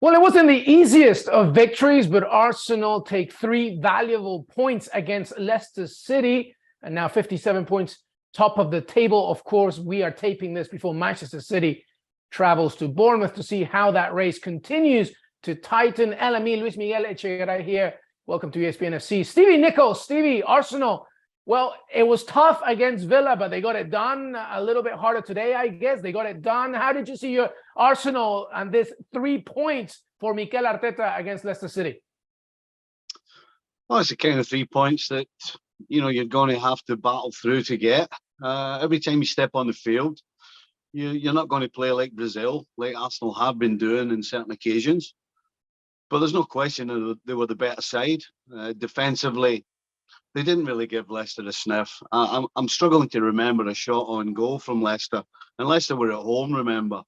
Well, it wasn't the easiest of victories, but Arsenal take 3 valuable points against Leicester City, and now 57 points, top of the table. Of course, we are taping this before Manchester City travels to Bournemouth to see how that race continues to tighten. LME, Luis Miguel Echegaray here. Welcome to ESPN FC. Stevie Nicol, Stevie, Arsenal. Well, it was tough against Villa, but they got it done. A little bit harder today, I guess. They got it done. How did you see your Arsenal and this 3 points for Mikel Arteta against Leicester City? Well, it's the kind of 3 points that, you're going to have to battle through to get. Every time you step on the field, you're not going to play like Brazil, like Arsenal have been doing in certain occasions. But there's no question that they were the better side. Defensively, they didn't really give Leicester a sniff. I'm struggling to remember a shot on goal from Leicester. And Leicester were at home, remember.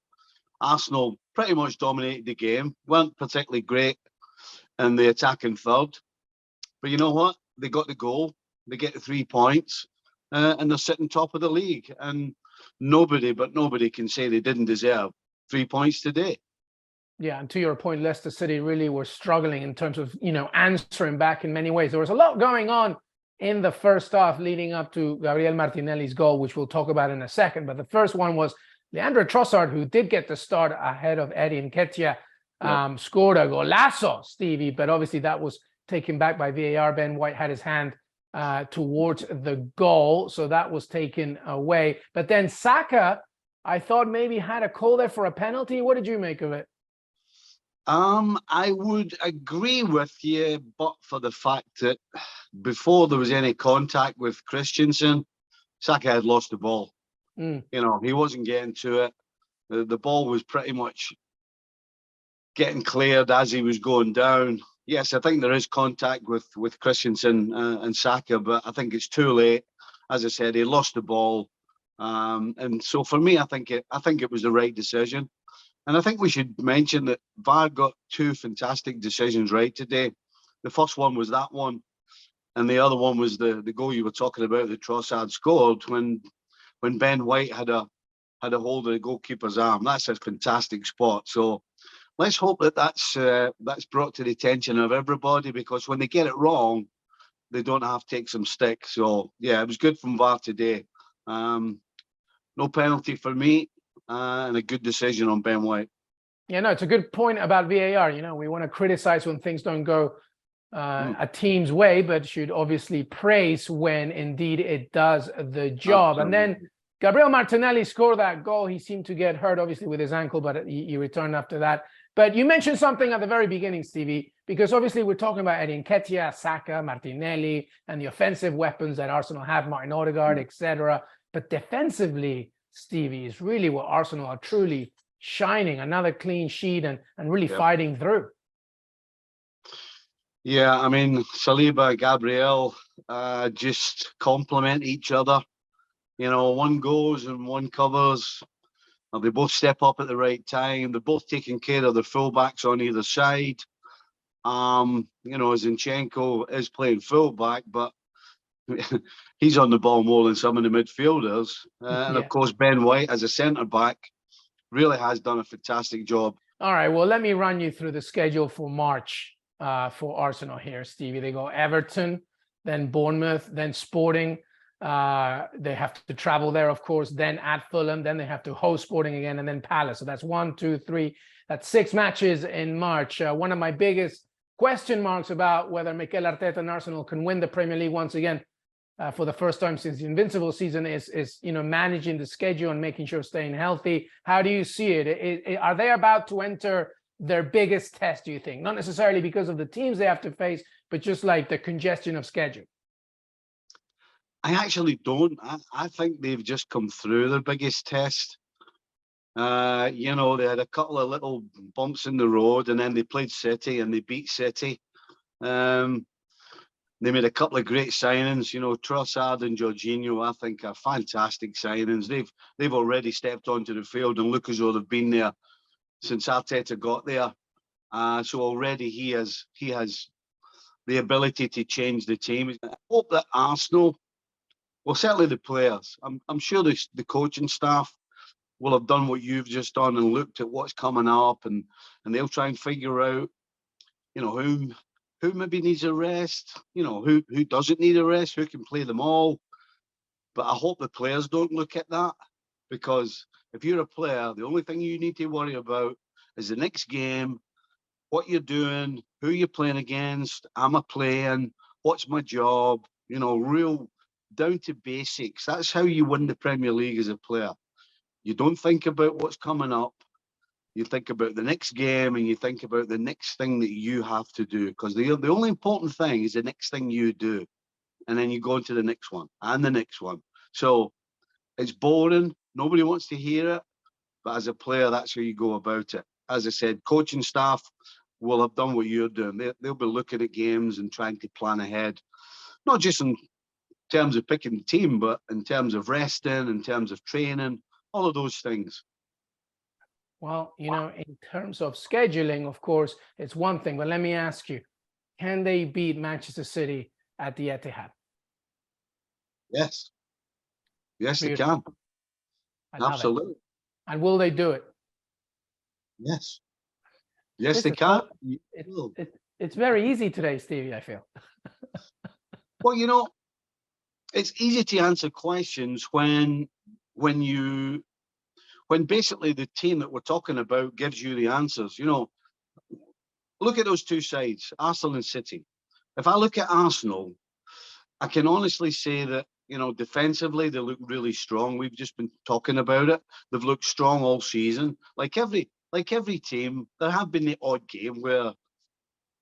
Arsenal pretty much dominated the game, weren't particularly great in the attacking third. But you know what? They got the goal, they get the 3 points, and they're sitting top of the league. And nobody can say they didn't deserve 3 points today. Yeah, and to your point, Leicester City really were struggling in terms of, answering back in many ways. There was a lot going on in the first half leading up to Gabriel Martinelli's goal, which we'll talk about in a second. But the first one was Leandro Trossard, who did get the start ahead of Eddie Nketiah, scored a golazo, Stevie, but obviously that was taken back by VAR. Ben White had his hand towards the goal, so that was taken away. But then Saka, I thought maybe had a call there for a penalty. What did you make of it? I would agree with you, but for the fact that before there was any contact with Christensen, Saka had lost the ball. He wasn't getting to it. The ball was pretty much getting cleared as he was going down. Yes, I think there is contact with Christensen and Saka, but I think it's too late. As I said, he lost the ball, and so for me, I think it was the right decision. And I think we should mention that VAR got 2 fantastic decisions right today. The first one was that one, and the other one was the goal you were talking about that Trossard scored when Ben White had a hold of the goalkeeper's arm. That's a fantastic spot. So let's hope that's brought to the attention of everybody, because when they get it wrong, they don't have to take some stick. So yeah, it was good from VAR today. No penalty for me. And a good decision on Ben White. Yeah, no, it's a good point about VAR. We want to criticize when things don't go a team's way, but should obviously praise when indeed it does the job. Absolutely. And then Gabriel Martinelli scored that goal. He seemed to get hurt, obviously, with his ankle, but he returned after that. But you mentioned something at the very beginning, Stevie, because obviously we're talking about Eddie Nketiah, Saka, Martinelli, and the offensive weapons that Arsenal have, Martin Odegaard, etc. But defensively, Stevie, is really what Arsenal are truly shining. Another clean sheet and really fighting through. Yeah, I mean, Saliba, Gabriel just complement each other. One goes and one covers. They both step up at the right time. They're both taking care of the fullbacks on either side. Zinchenko is playing fullback, but he's on the ball more than some of the midfielders. And of course, Ben White as a centre-back really has done a fantastic job. All right, well, let me run you through the schedule for March for Arsenal here, Stevie. They go Everton, then Bournemouth, then Sporting. They have to travel there, of course, then at Fulham, then they have to host Sporting again, and then Palace. So that's 1, 2, 3. That's 6 matches in March. One of my biggest question marks about whether Mikel Arteta and Arsenal can win the Premier League once again for the first time since the Invincible season is managing the schedule and making sure staying healthy. How do you see it? Are they about to enter their biggest test, do you think? Not necessarily because of the teams they have to face, but just like the congestion of schedule. I actually don't. I think they've just come through their biggest test. They had a couple of little bumps in the road, and then they played City and they beat City. They made a couple of great signings. Trossard and Jorginho, I think, are fantastic signings. They've already stepped onto the field and look as though they've been there since Arteta got there. So already he has the ability to change the team. I hope that Arsenal, well, certainly the players, I'm sure the coaching staff will have done what you've just done and looked at what's coming up, and they'll try and figure out, who maybe needs a rest, who doesn't need a rest, who can play them all. But I hope the players don't look at that, because if you're a player, the only thing you need to worry about is the next game, what you're doing, who you're playing against, am I playing, what's my job, real down to basics. That's how you win the Premier League as a player. You don't think about what's coming up. You think about the next game, and you think about the next thing that you have to do, because the only important thing is the next thing you do. And then you go into the next one and the next one. So it's boring. Nobody wants to hear it. But as a player, that's how you go about it. As I said, coaching staff will have done what you're doing. They'll be looking at games and trying to plan ahead, not just in terms of picking the team, but in terms of resting, in terms of training, all of those things. Well, in terms of scheduling, of course, it's one thing. But let me ask you, can they beat Manchester City at the Etihad? Yes. Yes, they can. Absolutely. And will they do it? Yes. Yes, they can. It's very easy today, Stevie, I feel. Well, it's easy to answer questions when basically the team that we're talking about gives you the answers. Look at those two sides, Arsenal and City. If I look at Arsenal, I can honestly say that, defensively, they look really strong. We've just been talking about it. They've looked strong all season. Like every team, there have been the odd game where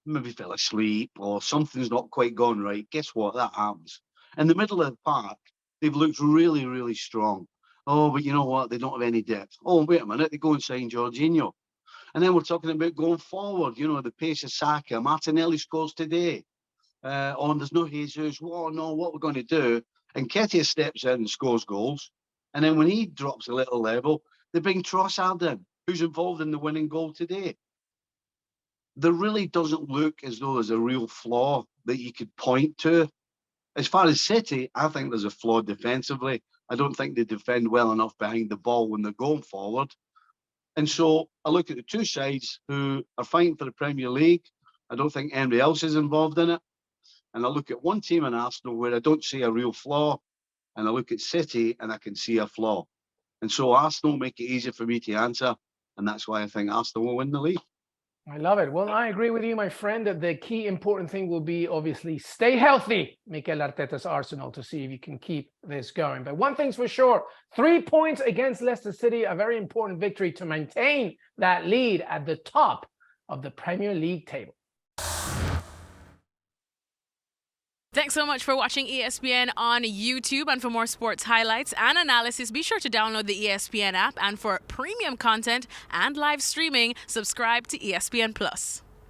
maybe fell asleep or something's not quite gone right. Guess what? That happens. In the middle of the park, they've looked really, really strong. Oh, but you know what? They don't have any depth. Oh, wait a minute. They go and sign Jorginho. And then we're talking about going forward, the pace of Saka. Martinelli scores today. There's no Jesus. Oh, no, what we're going to do? And Nketiah steps in and scores goals. And then when he drops a little level, they bring Trossard in, who's involved in the winning goal today. There really doesn't look as though there's a real flaw that you could point to. As far as City, I think there's a flaw defensively. I don't think they defend well enough behind the ball when they're going forward. And so I look at the two sides who are fighting for the Premier League. I don't think anybody else is involved in it. And I look at one team in Arsenal where I don't see a real flaw. And I look at City and I can see a flaw. And so Arsenal make it easier for me to answer. And that's why I think Arsenal will win the league. I love it. Well, I agree with you, my friend, that the key important thing will be obviously stay healthy, Mikel Arteta's Arsenal, to see if you can keep this going. But one thing's for sure, 3 points against Leicester City, a very important victory to maintain that lead at the top of the Premier League table. Thanks so much for watching ESPN on YouTube. And for more sports highlights and analysis, be sure to download the ESPN app. And for premium content and live streaming, subscribe to ESPN Plus.